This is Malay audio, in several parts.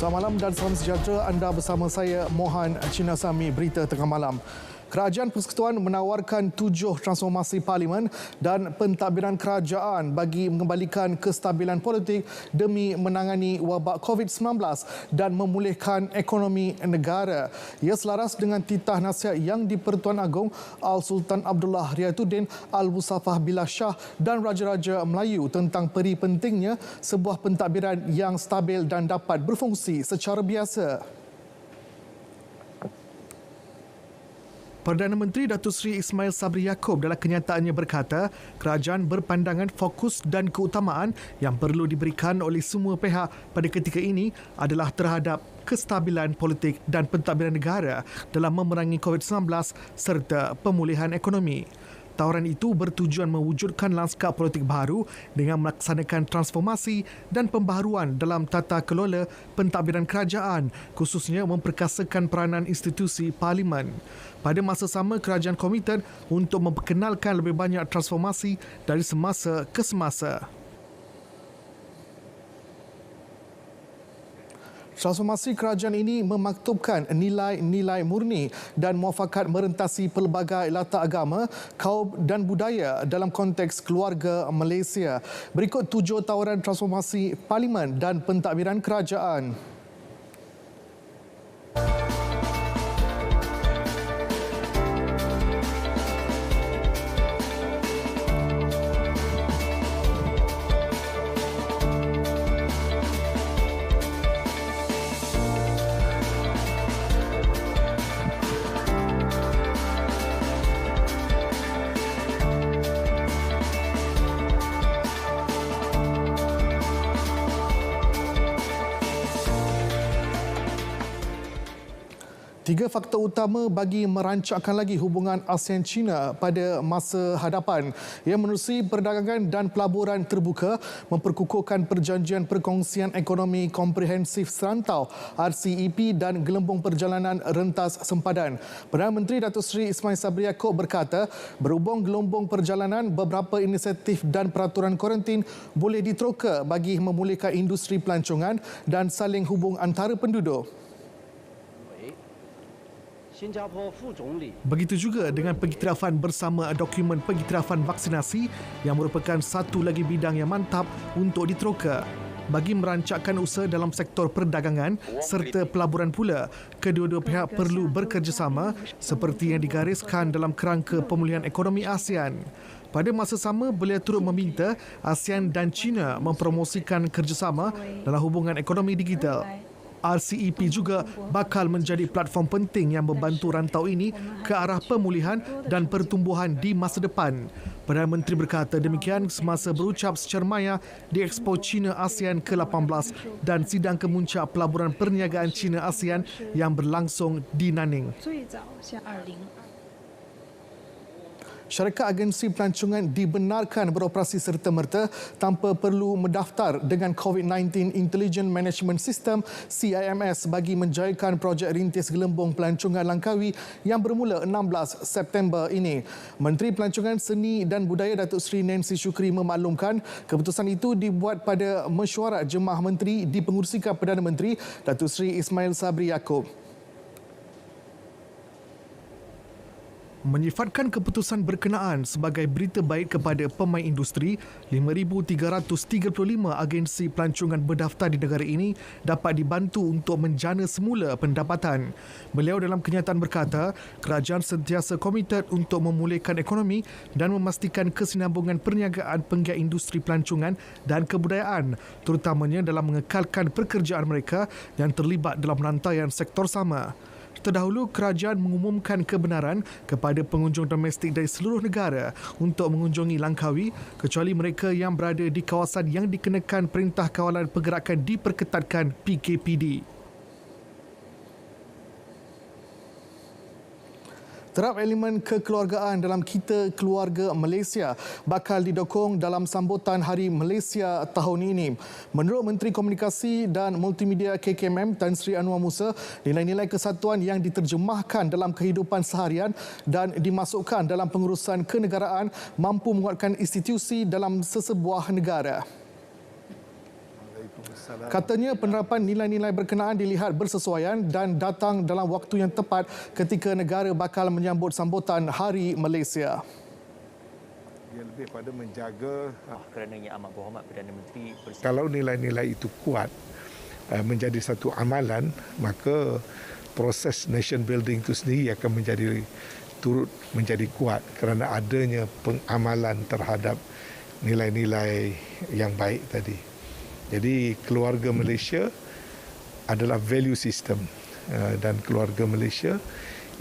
Selamat malam dan salam sejahtera. Anda bersama saya, Mohan Cinasami, Berita Tengah Malam. Kerajaan Persekutuan menawarkan 7 transformasi parlimen dan pentadbiran kerajaan bagi mengembalikan kestabilan politik demi menangani wabak COVID-19 dan memulihkan ekonomi negara. Ia selaras dengan titah nasihat yang di-Pertuan Agong Al-Sultan Abdullah Riayatuddin Al-Musafah Billah Shah dan Raja-Raja Melayu tentang peri pentingnya sebuah pentadbiran yang stabil dan dapat berfungsi secara biasa. Perdana Menteri Datuk Seri Ismail Sabri Yaakob dalam kenyataannya berkata, kerajaan berpandangan fokus dan keutamaan yang perlu diberikan oleh semua pihak pada ketika ini adalah terhadap kestabilan politik dan pentadbiran negara dalam memerangi COVID-19 serta pemulihan ekonomi. Tawaran itu bertujuan mewujudkan lanskap politik baru dengan melaksanakan transformasi dan pembaharuan dalam tata kelola pentadbiran kerajaan, khususnya memperkasakan peranan institusi parlimen. Pada masa sama, kerajaan komited untuk memperkenalkan lebih banyak transformasi dari semasa ke semasa. Transformasi kerajaan ini memaktubkan nilai-nilai murni dan muafakat merentasi pelbagai latar agama, kaum dan budaya dalam konteks keluarga Malaysia. Berikut 7 tawaran transformasi parlimen dan pentadbiran kerajaan. Tiga faktor utama bagi merancakkan lagi hubungan ASEAN-China pada masa hadapan. Ia menerusi perdagangan dan pelaburan terbuka, memperkukuhkan perjanjian perkongsian ekonomi komprehensif serantau RCEP dan gelembung perjalanan rentas sempadan. Perdana Menteri Datuk Seri Ismail Sabri Yaakob berkata, berhubung gelembung perjalanan, beberapa inisiatif dan peraturan kuarantin boleh diteroka bagi memulihkan industri pelancongan dan saling hubung antara penduduk. Begitu juga dengan pengiktirafan bersama dokumen pengiktirafan vaksinasi yang merupakan satu lagi bidang yang mantap untuk diteroka. Bagi merancakkan usaha dalam sektor perdagangan serta pelaburan pula, kedua-dua pihak perlu bekerjasama seperti yang digariskan dalam kerangka pemulihan ekonomi ASEAN. Pada masa sama, beliau turut meminta ASEAN dan China mempromosikan kerjasama dalam hubungan ekonomi digital. RCEP juga bakal menjadi platform penting yang membantu rantau ini ke arah pemulihan dan pertumbuhan di masa depan. Perdana Menteri berkata demikian semasa berucap secara maya di Expo China ASEAN ke-18 dan sidang kemuncak pelaburan perniagaan China ASEAN yang berlangsung di Nanning. Syarikat agensi pelancongan dibenarkan beroperasi serta-merta tanpa perlu mendaftar dengan COVID-19 Intelligent Management System CIMS bagi menjayakan projek rintis gelembung pelancongan Langkawi yang bermula 16 September ini. Menteri Pelancongan Seni dan Budaya Datuk Seri Nancy Shukri memaklumkan keputusan itu dibuat pada mesyuarat Jemaah Menteri dipengerusikan Perdana Menteri Datuk Seri Ismail Sabri Yaakob. Menyifatkan keputusan berkenaan sebagai berita baik kepada pemain industri, 5,335 agensi pelancongan berdaftar di negara ini dapat dibantu untuk menjana semula pendapatan. Beliau dalam kenyataan berkata, kerajaan sentiasa komited untuk memulihkan ekonomi dan memastikan kesinambungan perniagaan penggiat industri pelancongan dan kebudayaan, terutamanya dalam mengekalkan pekerjaan mereka yang terlibat dalam rantaian sektor sama. Terdahulu, kerajaan mengumumkan kebenaran kepada pengunjung domestik dari seluruh negara untuk mengunjungi Langkawi kecuali mereka yang berada di kawasan yang dikenakan Perintah Kawalan Pergerakan diperketatkan PKPD. Terap elemen kekeluargaan dalam Kita Keluarga Malaysia bakal didokong dalam sambutan Hari Malaysia tahun ini. Menurut Menteri Komunikasi dan Multimedia KKMM Tan Sri Anwar Musa, nilai-nilai kesatuan yang diterjemahkan dalam kehidupan seharian dan dimasukkan dalam pengurusan kenegaraan mampu menguatkan institusi dalam sesebuah negara. Katanya penerapan nilai-nilai berkenaan dilihat bersesuaian dan datang dalam waktu yang tepat ketika negara bakal menyambut sambutan Hari Malaysia. Dia lebih pada menjaga Kerananya amat berhormat Perdana Menteri kalau nilai-nilai itu kuat menjadi satu amalan, maka proses nation building itu sendiri akan turut menjadi kuat kerana adanya pengamalan terhadap nilai-nilai yang baik tadi. Jadi keluarga Malaysia adalah value system dan keluarga Malaysia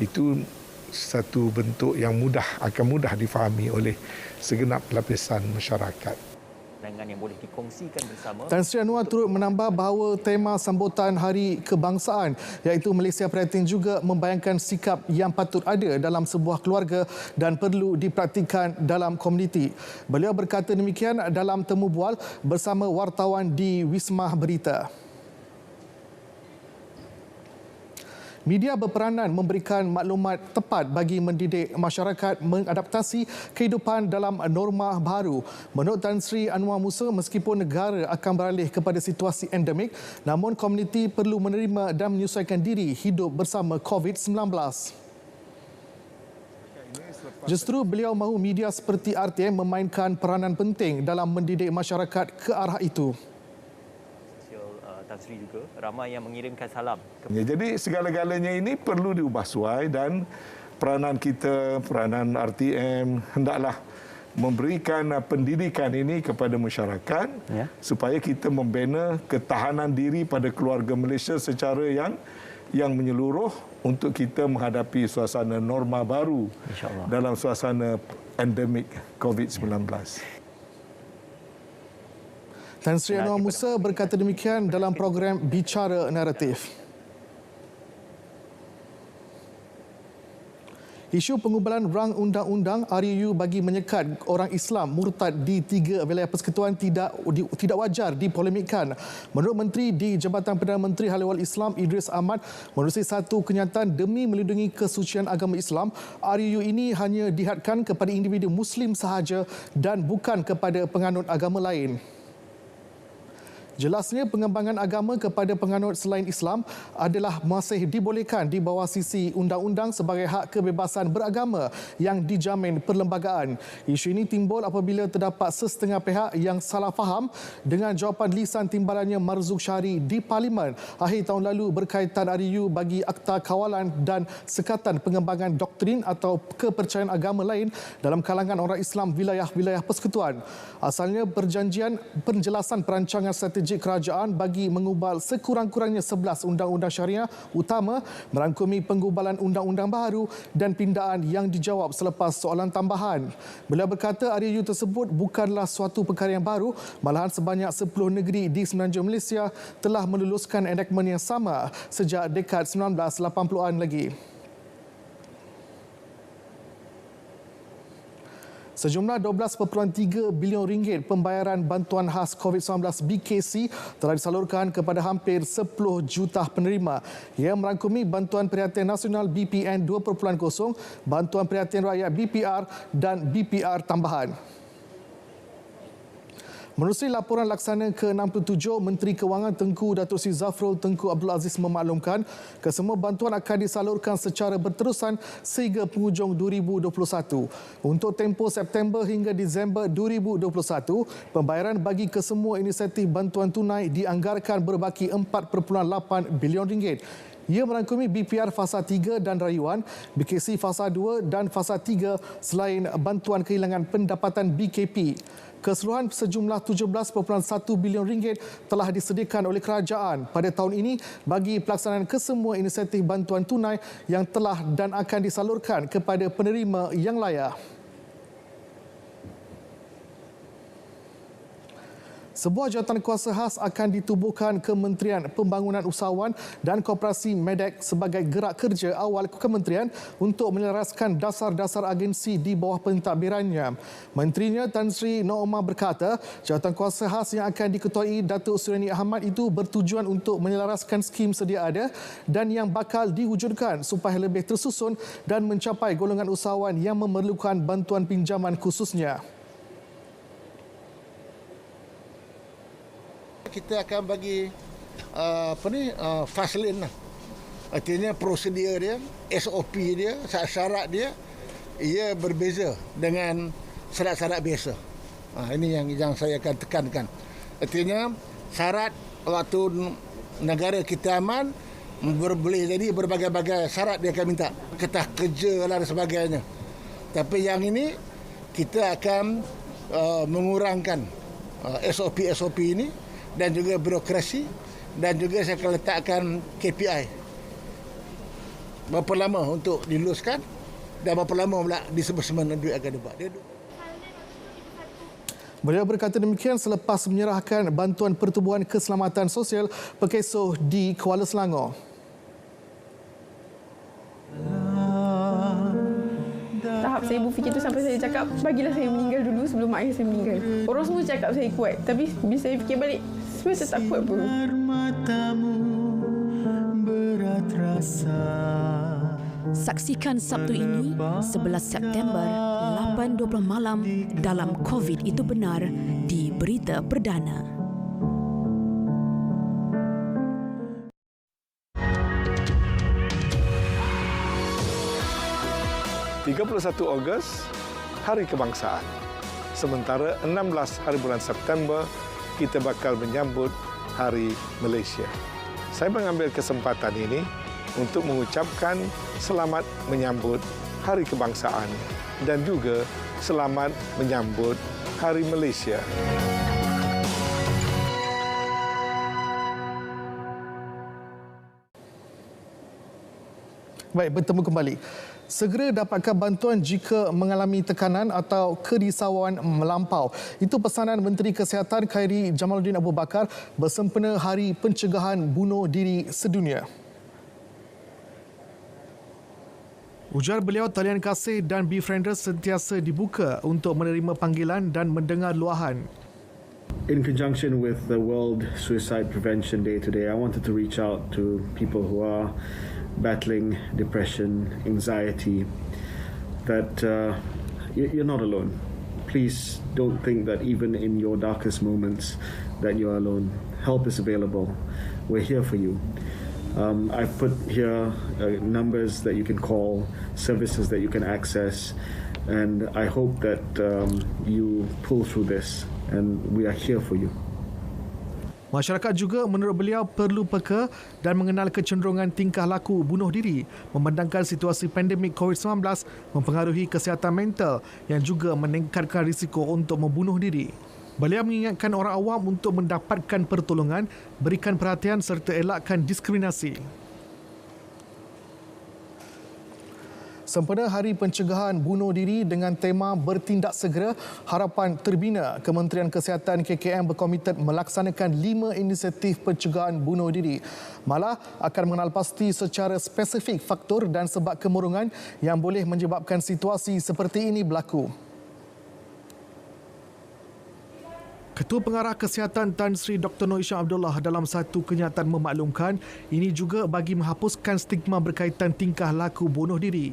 itu satu bentuk yang akan mudah difahami oleh segenap lapisan masyarakat. Pandangan yang boleh dikongsikan bersama. Tan Sri Anwar turut menambah bahawa tema sambutan Hari Kebangsaan iaitu Malaysia Prihatin juga membayangkan sikap yang patut ada dalam sebuah keluarga dan perlu dipraktikkan dalam komuniti. Beliau berkata demikian dalam temu bual bersama wartawan di Wisma Berita. Media berperanan memberikan maklumat tepat bagi mendidik masyarakat mengadaptasi kehidupan dalam norma baru. Menurut Tan Sri Anwar Musa, meskipun negara akan beralih kepada situasi endemik, namun komuniti perlu menerima dan menyesuaikan diri hidup bersama COVID-19. Justru beliau mahu media seperti RTM memainkan peranan penting dalam mendidik masyarakat ke arah itu. Tan Sri juga ramai yang mengirimkan salam. Jadi segala-galanya ini perlu diubah suai dan peranan kita, peranan RTM hendaklah memberikan pendidikan ini kepada masyarakat supaya kita membina ketahanan diri pada keluarga Malaysia secara yang menyeluruh untuk kita menghadapi suasana norma baru dalam suasana endemik COVID-19. Tan Sri Anwar Musa berkata demikian dalam program Bicara Naratif. Isu pengubalan rang undang-undang RUU bagi menyekat orang Islam murtad di 3 wilayah persekutuan tidak wajar dipolemikkan. Menurut Menteri di Jabatan Perdana Menteri Hal Ehwal Islam Idris Ahmad, menerusi satu kenyataan demi melindungi kesucian agama Islam, RUU ini hanya dihadkan kepada individu Muslim sahaja dan bukan kepada penganut agama lain. Jelasnya pengembangan agama kepada penganut selain Islam adalah masih dibolehkan di bawah sisi undang-undang sebagai hak kebebasan beragama yang dijamin perlembagaan. Isu ini timbul apabila terdapat sesetengah pihak yang salah faham dengan jawapan lisan timbalannya Marzuq Syari di Parlimen akhir tahun lalu berkaitan RUU bagi Akta Kawalan dan Sekatan Pengembangan Doktrin atau Kepercayaan Agama lain dalam kalangan orang Islam wilayah-wilayah persekutuan. Asalnya penjelasan perancangan strategi kerajaan bagi mengubal sekurang-kurangnya 11 undang-undang syariah utama merangkumi penggubalan undang-undang baru dan pindaan yang dijawab selepas soalan tambahan. Beliau berkata RUU tersebut bukanlah suatu perkara yang baru, malahan sebanyak 10 negeri di semenanjung Malaysia telah meluluskan enactment yang sama sejak dekad 1980-an lagi. Sejumlah 12.3 bilion ringgit pembayaran bantuan khas COVID-19 BKC telah disalurkan kepada hampir 10 juta penerima. Ia merangkumi Bantuan Perhatian Nasional BPN 2.0, Bantuan Perhatian Rakyat BPR dan BPR tambahan. Menerusi laporan laksana ke-67, Menteri Kewangan Tengku Datuk Seri Zafrul Tengku Abdul Aziz memaklumkan kesemua bantuan akan disalurkan secara berterusan sehingga penghujung 2021. Untuk tempoh September hingga Disember 2021, pembayaran bagi kesemua inisiatif bantuan tunai dianggarkan berbaki 4.8 bilion ringgit. Ia merangkumi BPR Fasa 3 dan rayuan, BKC Fasa 2 dan Fasa 3 selain bantuan kehilangan pendapatan BKP. Keseluruhan sejumlah 17.1 bilion ringgit telah disediakan oleh kerajaan pada tahun ini bagi pelaksanaan kesemua inisiatif bantuan tunai yang telah dan akan disalurkan kepada penerima yang layak. Sebuah jawatan kuasa khas akan ditubuhkan Kementerian Pembangunan Usahawan dan Koperasi MEDEC sebagai gerak kerja awal kementerian untuk menyelaraskan dasar-dasar agensi di bawah pentadbirannya. Menterinya Tan Sri Noh Omar berkata, jawatan kuasa khas yang akan diketuai Datuk Seri Ahmad itu bertujuan untuk menyelaraskan skim sedia ada dan yang bakal diwujudkan supaya lebih tersusun dan mencapai golongan usahawan yang memerlukan bantuan pinjaman khususnya. Kita akan bagi fast lane lah. Artinya prosedur dia, SOP dia, syarat dia, ia berbeza dengan syarat-syarat biasa. Ini yang saya akan tekankan. Artinya syarat waktu negara kita aman, boleh jadi berbagai-bagai syarat dia akan minta. Ketah kerja lah dan sebagainya. Tapi yang ini kita akan mengurangkan SOP ini dan juga birokrasi, dan juga saya akan letakkan KPI. Berapa lama untuk diluluskan dan berapa lama pula disbursement duit akan dibuat. Beliau berkata demikian selepas menyerahkan bantuan Pertubuhan Keselamatan Sosial Perkeso di Kuala Selangor. Tahap saya berfikir tu sampai saya cakap, bagilah saya meninggal dulu sebelum mak ayah saya meninggal. Orang semua cakap saya kuat, tapi bila saya fikir balik, sebenarnya saya tak kuat pun. Saksikan Sabtu ini, 11 September, 8.20 malam dalam COVID Itu Benar di Berita Perdana. Ogos, Hari Kebangsaan. Sementara 16 hari bulan September, kita bakal menyambut Hari Malaysia. Saya mengambil kesempatan ini untuk mengucapkan selamat menyambut Hari Kebangsaan dan juga selamat menyambut Hari Malaysia. Baik, bertemu kembali. Segera dapatkan bantuan jika mengalami tekanan atau kerisauan melampau. Itu pesanan Menteri Kesihatan Khairi Jamaluddin Abu Bakar bersempena Hari Pencegahan Bunuh Diri Sedunia. Ujar beliau, talian kasih dan Befrienders sentiasa dibuka untuk menerima panggilan dan mendengar luahan. In conjunction with the World Suicide Prevention Day today, I wanted to reach out to people who are battling depression, anxiety, that you're not alone. Please don't think that even in your darkest moments that you're alone. Help is available. We're here for you. I've put here numbers that you can call, services that you can access, and I hope that you pull through this, and we are here for you. Masyarakat juga menurut beliau perlu peka dan mengenal kecenderungan tingkah laku bunuh diri memandangkan situasi pandemik COVID-19 mempengaruhi kesihatan mental yang juga meningkatkan risiko untuk membunuh diri. Beliau mengingatkan orang awam untuk mendapatkan pertolongan, berikan perhatian serta elakkan diskriminasi. Sempena Hari Pencegahan Bunuh Diri dengan tema Bertindak Segera, harapan terbina Kementerian Kesihatan KKM berkomited melaksanakan 5 inisiatif pencegahan bunuh diri. Malah akan mengenal pasti secara spesifik faktor dan sebab kemurungan yang boleh menyebabkan situasi seperti ini berlaku. Ketua Pengarah Kesihatan Tan Sri Dr. Noor Isham Abdullah dalam satu kenyataan memaklumkan ini juga bagi menghapuskan stigma berkaitan tingkah laku bunuh diri.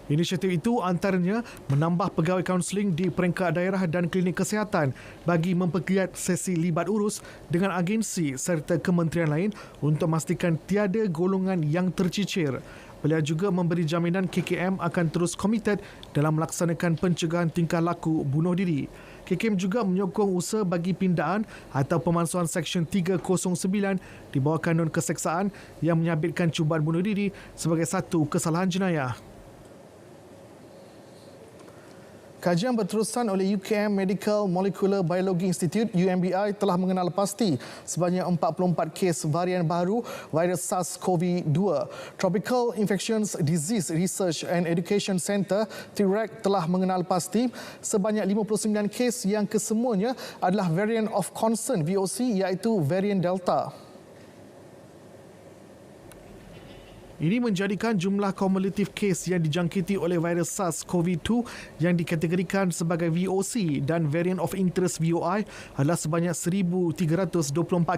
Inisiatif itu antaranya menambah pegawai kaunseling di peringkat daerah dan klinik kesihatan bagi mempergiat sesi libat urus dengan agensi serta kementerian lain untuk memastikan tiada golongan yang tercicir. Beliau juga memberi jaminan KKM akan terus komited dalam melaksanakan pencegahan tingkah laku bunuh diri. KKM juga menyokong usaha bagi pindaan atau pemalsuan Seksyen 309 di bawah Kanun Keseksaan yang menyabitkan cubaan bunuh diri sebagai satu kesalahan jenayah. Kajian berterusan oleh UKM Medical Molecular Biology Institute UMBI telah mengenal pasti sebanyak 44 kes varian baru virus SARS-CoV-2. Tropical Infectious Disease Research and Education Centre (TIREC) telah mengenal pasti sebanyak 59 kes yang kesemuanya adalah variant of concern VOC iaitu varian Delta. Ini menjadikan jumlah kumulatif kes yang dijangkiti oleh virus SARS-CoV-2 yang dikategorikan sebagai VOC dan variant of interest VOI adalah sebanyak 1,324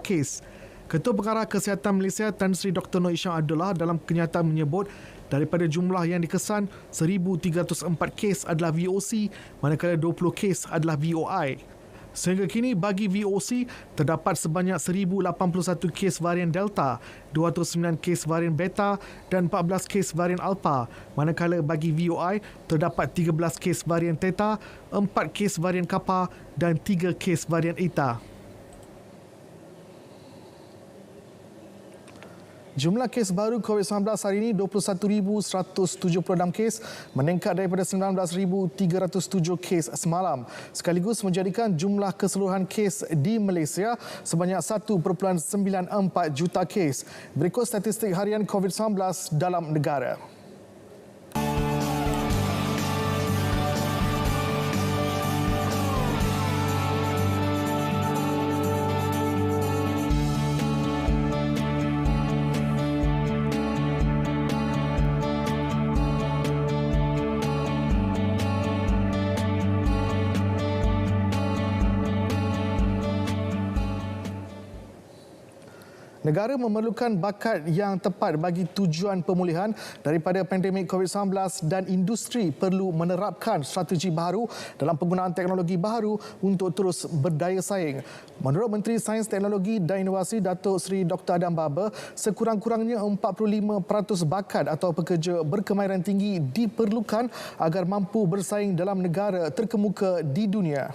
kes. Ketua Pengarah Kesihatan Malaysia Tan Sri Dr. Noor Isham Abdullah dalam kenyataan menyebut daripada jumlah yang dikesan, 1,304 kes adalah VOC manakala 20 kes adalah VOI. Sehingga kini bagi VOC, terdapat sebanyak 1,081 kes varian Delta, 209 kes varian Beta dan 14 kes varian Alpha. Manakala bagi VOI, terdapat 13 kes varian Theta, 4 kes varian Kappa dan 3 kes varian Eta. Jumlah kes baru COVID-19 hari ini 21,176 kes, meningkat daripada 19,307 kes semalam. Sekaligus menjadikan jumlah keseluruhan kes di Malaysia sebanyak 1.94 juta kes. Berikut statistik harian COVID-19 dalam negara. Negara memerlukan bakat yang tepat bagi tujuan pemulihan daripada pandemik COVID-19 dan industri perlu menerapkan strategi baru dalam penggunaan teknologi baru untuk terus berdaya saing. Menurut Menteri Sains, Teknologi dan Inovasi Datuk Seri Dr. Adam Baba, sekurang-kurangnya 45% bakat atau pekerja berkemahiran tinggi diperlukan agar mampu bersaing dalam negara terkemuka di dunia.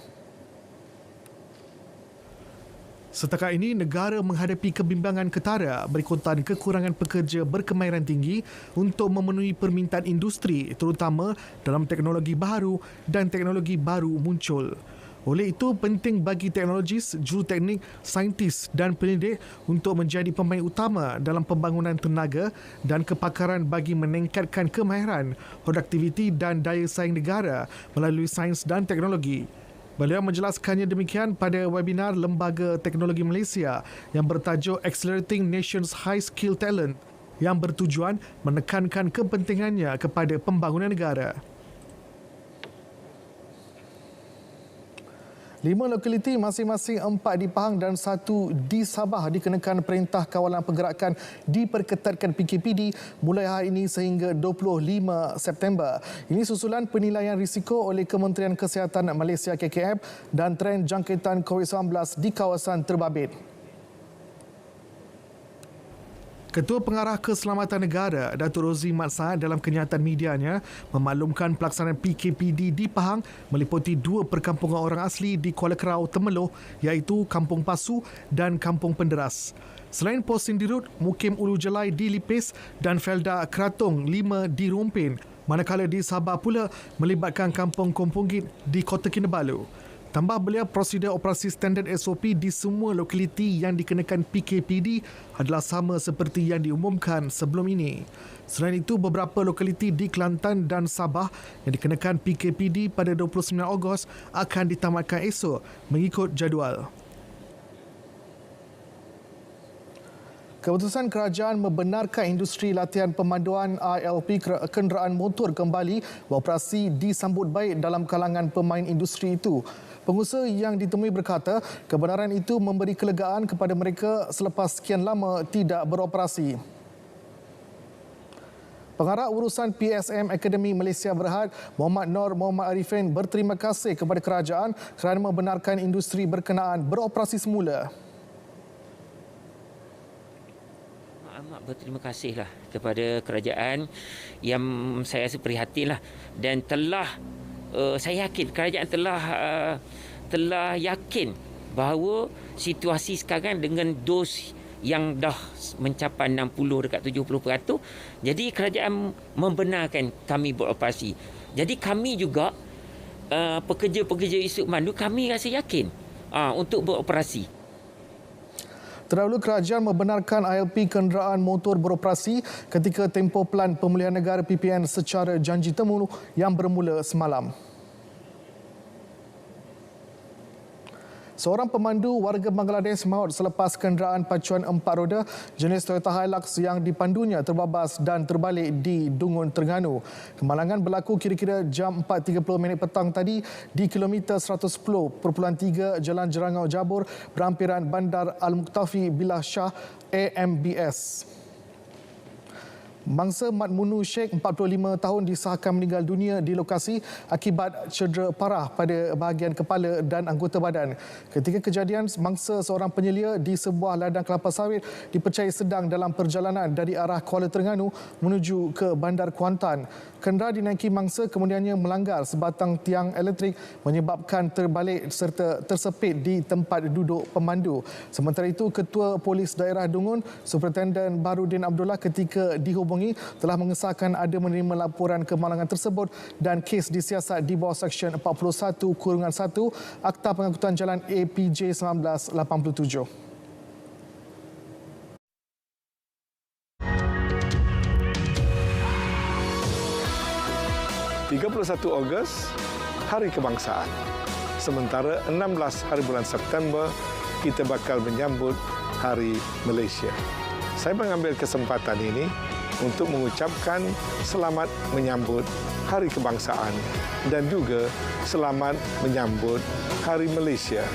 Setakat ini, negara menghadapi kebimbangan ketara berikutan kekurangan pekerja berkemahiran tinggi untuk memenuhi permintaan industri terutama dalam teknologi baru dan teknologi baru muncul. Oleh itu, penting bagi teknologis, juruteknik, saintis dan pendidik untuk menjadi pemain utama dalam pembangunan tenaga dan kepakaran bagi meningkatkan kemahiran, produktiviti dan daya saing negara melalui sains dan teknologi. Beliau menjelaskannya demikian pada webinar Lembaga Teknologi Malaysia yang bertajuk Accelerating Nation's High Skill Talent yang bertujuan menekankan kepentingannya kepada pembangunan negara. 5 lokaliti masing-masing 4 di Pahang dan 1 di Sabah dikenakan Perintah Kawalan Pergerakan diperketatkan PKPD mulai hari ini sehingga 25 September. Ini susulan penilaian risiko oleh Kementerian Kesihatan Malaysia KKM dan tren jangkitan COVID-19 di kawasan terbabit. Ketua Pengarah Keselamatan Negara, Datuk Rozi Mat Saad dalam kenyataan medianya memaklumkan pelaksanaan PKPD di Pahang meliputi 2 perkampungan orang asli di Kuala Kerau, Temeloh iaitu Kampung Pasu dan Kampung Penderas. Selain pos Sindirut, Mukim Ulu Jelai di Lipis dan Felda Keratung 5 di Rompin. Manakala di Sabah pula melibatkan Kampung Komponggit di Kota Kinabalu. Tambah beliau, prosedur operasi standard SOP di semua lokaliti yang dikenakan PKPD adalah sama seperti yang diumumkan sebelum ini. Selain itu, beberapa lokaliti di Kelantan dan Sabah yang dikenakan PKPD pada 29 Ogos akan ditamatkan esok mengikut jadual. Keputusan kerajaan membenarkan industri latihan pemanduan ILP kenderaan motor kembali beroperasi disambut baik dalam kalangan pemain industri itu. Pengusaha yang ditemui berkata kebenaran itu memberi kelegaan kepada mereka selepas sekian lama tidak beroperasi. Pengarah urusan PSM Akademi Malaysia Berhad, Muhammad Nor Muhammad Arifin berterima kasih kepada kerajaan kerana membenarkan industri berkenaan beroperasi semula. Amat berterima kasihlah kepada kerajaan yang saya rasa prihatinlah dan telah saya yakin kerajaan telah yakin bahawa situasi sekarang dengan dos yang dah mencapai 60 dekat 70%, jadi kerajaan membenarkan kami beroperasi. Jadi kami juga pekerja-pekerja isuk mandu kami rasa yakin untuk beroperasi. Terdahulu, kerajaan membenarkan ILP kenderaan motor beroperasi ketika tempoh Pelan Pemulihan Negara PPN secara janji temu yang bermula semalam. Seorang pemandu warga Bangladesh maut selepas kenderaan pacuan 4 roda jenis Toyota Hilux yang dipandunya terbabas dan terbalik di Dungun, Terengganu. Kemalangan berlaku kira-kira jam 4.30 petang tadi di kilometer 110.3 Jalan Jerangau Jabur, berhampiran Bandar Al-Muktafi Billah Shah AMBS. Mangsa Mat Munu Sheikh 45 tahun disahkan meninggal dunia di lokasi akibat cedera parah pada bahagian kepala dan anggota badan. Ketika kejadian, mangsa seorang penyelia di sebuah ladang kelapa sawit dipercayai sedang dalam perjalanan dari arah Kuala Terengganu menuju ke Bandar Kuantan. Kenderaan dinaiki mangsa kemudiannya melanggar sebatang tiang elektrik menyebabkan terbalik serta tersepit di tempat duduk pemandu. Sementara itu, Ketua Polis Daerah Dungun, Superintendent Baharudin Abdullah ketika dihubungi telah mengesahkan ada menerima laporan kemalangan tersebut dan kes disiasat di bawah Seksyen 41-1 Akta Pengangkutan Jalan APJ 1987. 31 Ogos, Hari Kebangsaan. Sementara 16 hari bulan September, kita bakal menyambut Hari Malaysia. Saya mengambil kesempatan ini untuk mengucapkan selamat menyambut Hari Kebangsaan dan juga selamat menyambut Hari Malaysia.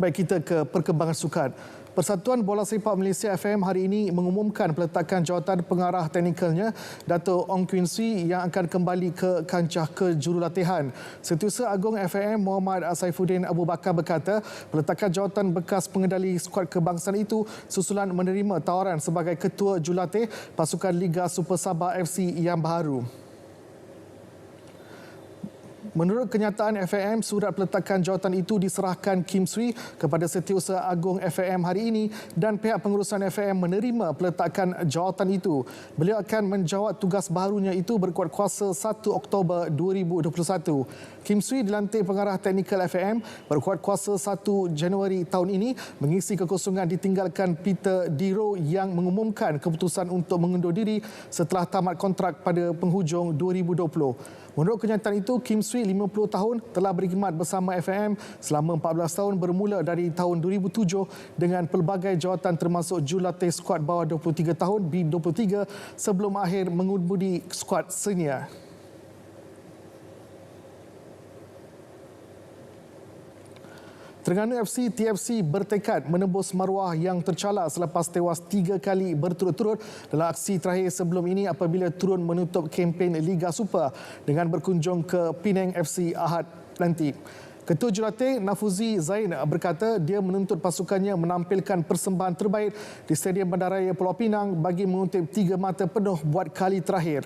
Baik, kita ke perkembangan sukan. Persatuan Bola Sepak Malaysia FM hari ini mengumumkan peletakan jawatan pengarah teknikalnya Dato' Ong Kwin Swee yang akan kembali ke kancah kejurulatihan. Setiausaha Agung FM Muhammad Saifuddin Abu Bakar berkata peletakan jawatan bekas pengendali skuad kebangsaan itu susulan menerima tawaran sebagai ketua jurulatih pasukan Liga Super Sabah FC yang baharu. Menurut kenyataan FAM, surat peletakan jawatan itu diserahkan Kim Swee kepada Setiausaha Agung FAM hari ini dan pihak pengurusan FAM menerima peletakan jawatan itu. Beliau akan menjawat tugas baharunya itu berkuat kuasa 1 Oktober 2021. Kim Swee dilantik pengarah teknikal FAM berkuat kuasa 1 Januari tahun ini mengisi kekosongan ditinggalkan Peter Diro yang mengumumkan keputusan untuk mengundur diri setelah tamat kontrak pada penghujung 2020. Menurut kenyataan itu, Kim Swee 50 tahun telah berkhidmat bersama FAM selama 14 tahun bermula dari tahun 2007 dengan pelbagai jawatan termasuk jurulatih skuad bawah 23 tahun B23 sebelum akhir mengemudi skuad senior. Terengganu FC TFC bertekad menembus maruah yang tercalar selepas tewas 3 kali berturut-turut dalam aksi terakhir sebelum ini apabila turun menutup kempen Liga Super dengan berkunjung ke Penang FC Ahad nanti. Ketua Jurulatih Nafuzi Zain berkata dia menuntut pasukannya menampilkan persembahan terbaik di Stadium Bandaraya Pulau Pinang bagi mengutip 3 mata penuh buat kali terakhir.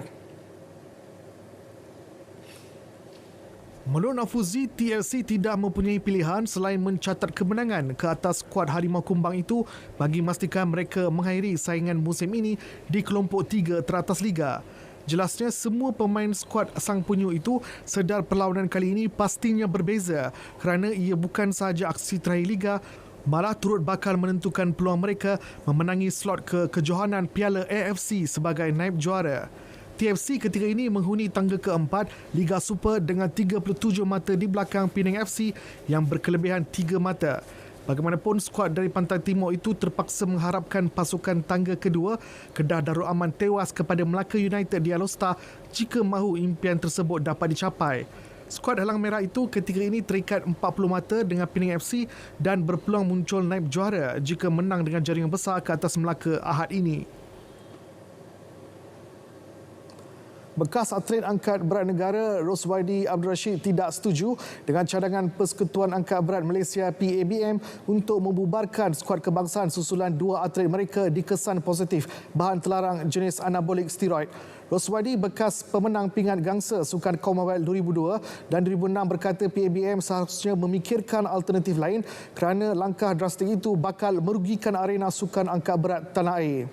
Menurut Nafuzi, TFC tidak mempunyai pilihan selain mencatat kemenangan ke atas skuad Harimau Kumbang itu bagi memastikan mereka mengakhiri saingan musim ini di kelompok 3 teratas Liga. Jelasnya semua pemain skuad Sang Penyu itu sedar perlawanan kali ini pastinya berbeza kerana ia bukan sahaja aksi terakhir Liga, malah turut bakal menentukan peluang mereka memenangi slot ke kejohanan Piala AFC sebagai naib juara. TFC ketika ini menghuni tangga keempat Liga Super dengan 37 mata di belakang Penang FC yang berkelebihan 3 mata. Bagaimanapun, skuad dari Pantai Timur itu terpaksa mengharapkan pasukan tangga kedua Kedah Darul Aman tewas kepada Melaka United di Alostar jika mahu impian tersebut dapat dicapai. Skuad Halang Merah itu ketika ini terikat 40 mata dengan Penang FC dan berpeluang muncul naib juara jika menang dengan jaringan besar ke atas Melaka Ahad ini. Bekas atlet angkat berat negara Roswadi Abdul Rashid tidak setuju dengan cadangan Persekutuan Angkat Berat Malaysia PABM untuk membubarkan skuad kebangsaan susulan 2 atlet mereka dikesan positif bahan terlarang jenis anabolik steroid. Roswadi, bekas pemenang pingat gangsa Sukan Commonwealth 2002 dan 2006 berkata PABM seharusnya memikirkan alternatif lain kerana langkah drastik itu bakal merugikan arena sukan angkat berat tanah air.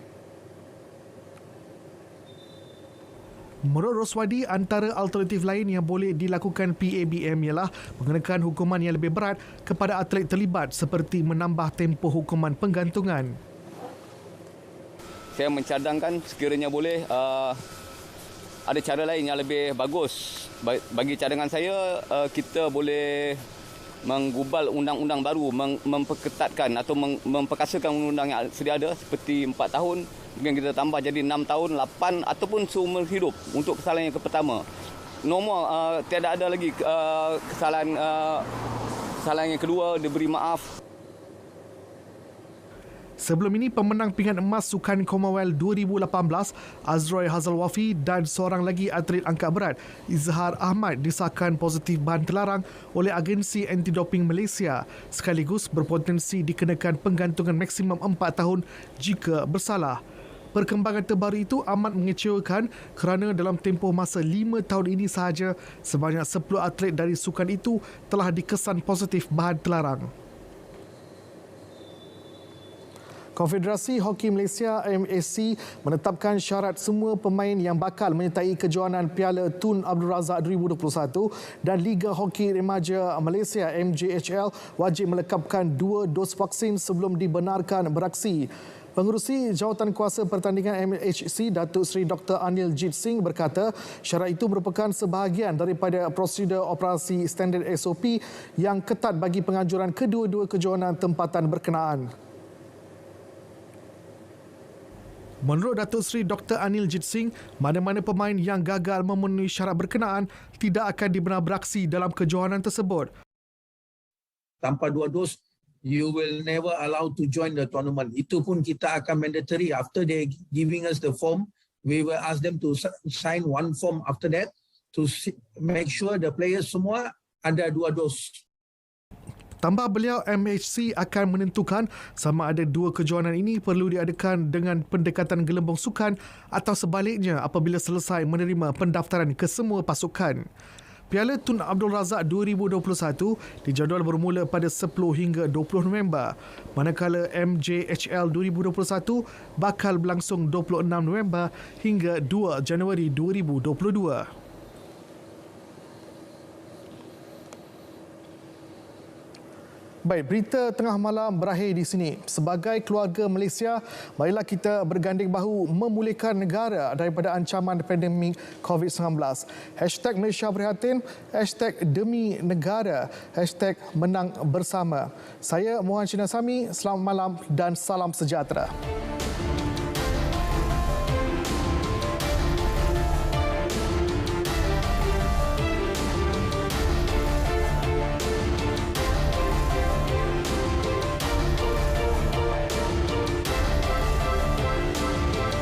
Menurut Roswadi, antara alternatif lain yang boleh dilakukan PABM ialah mengenakan hukuman yang lebih berat kepada atlet terlibat seperti menambah tempoh hukuman penggantungan. Saya mencadangkan sekiranya boleh ada cara lain yang lebih bagus. Bagi cadangan saya, kita boleh menggubal undang-undang baru, memperketatkan atau memperkasakan undang-undang yang sedia ada seperti 4 tahun, mungkin kita tambah jadi 6 tahun, 8 ataupun seumur hidup untuk kesalahan yang pertama. Nomor tiada ada lagi kesalahan yang kedua diberi maaf. Sebelum ini, pemenang pingat emas Sukan Commonwealth 2018, Azroy Hazalwafi dan seorang lagi atlet angkat berat, Izhar Ahmad disahkan positif bahan terlarang oleh Agensi Anti-Doping Malaysia sekaligus berpotensi dikenakan penggantungan maksimum 4 tahun jika bersalah. Perkembangan terbaru itu amat mengecewakan kerana dalam tempoh masa 5 tahun ini sahaja, sebanyak 10 atlet dari sukan itu telah dikesan positif bahan terlarang. Konfederasi Hoki Malaysia MAC menetapkan syarat semua pemain yang bakal menyertai kejohanan Piala Tun Abdul Razak 2021 dan Liga Hoki Remaja Malaysia MJHL wajib melekapkan 2 dos vaksin sebelum dibenarkan beraksi. Pengerusi Jawatan Kuasa Pertandingan MHC, Datuk Seri Dr. Anil Jit Singh berkata syarat itu merupakan sebahagian daripada prosedur operasi standard SOP yang ketat bagi penganjuran kedua-dua kejohanan tempatan berkenaan. Menurut Datuk Seri Dr. Anil Jit Singh, mana-mana pemain yang gagal memenuhi syarat berkenaan tidak akan dibenar beraksi dalam kejohanan tersebut. Tanpa 2 dos, you will never allow to join the tournament. Itu pun kita akan mandatory. After they giving us the form, we will ask them to sign 1 form after that to make sure the players semua ada 2 dos. Tambah beliau, MHC akan menentukan sama ada 2 kejohanan ini perlu diadakan dengan pendekatan gelembung sukan atau sebaliknya apabila selesai menerima pendaftaran ke semua pasukan. Piala Tun Abdul Razak 2021 dijadual bermula pada 10 hingga 20 November, manakala MJHL 2021 bakal berlangsung 26 November hingga 2 Januari 2022. Baik, berita tengah malam berakhir di sini. Sebagai keluarga Malaysia, marilah kita berganding bahu memulihkan negara daripada ancaman pandemik COVID-19. #Malaysia Prihatin, #Demi Negara, #Menang Bersama. Saya Mohan Cina Sami, selamat malam dan salam sejahtera.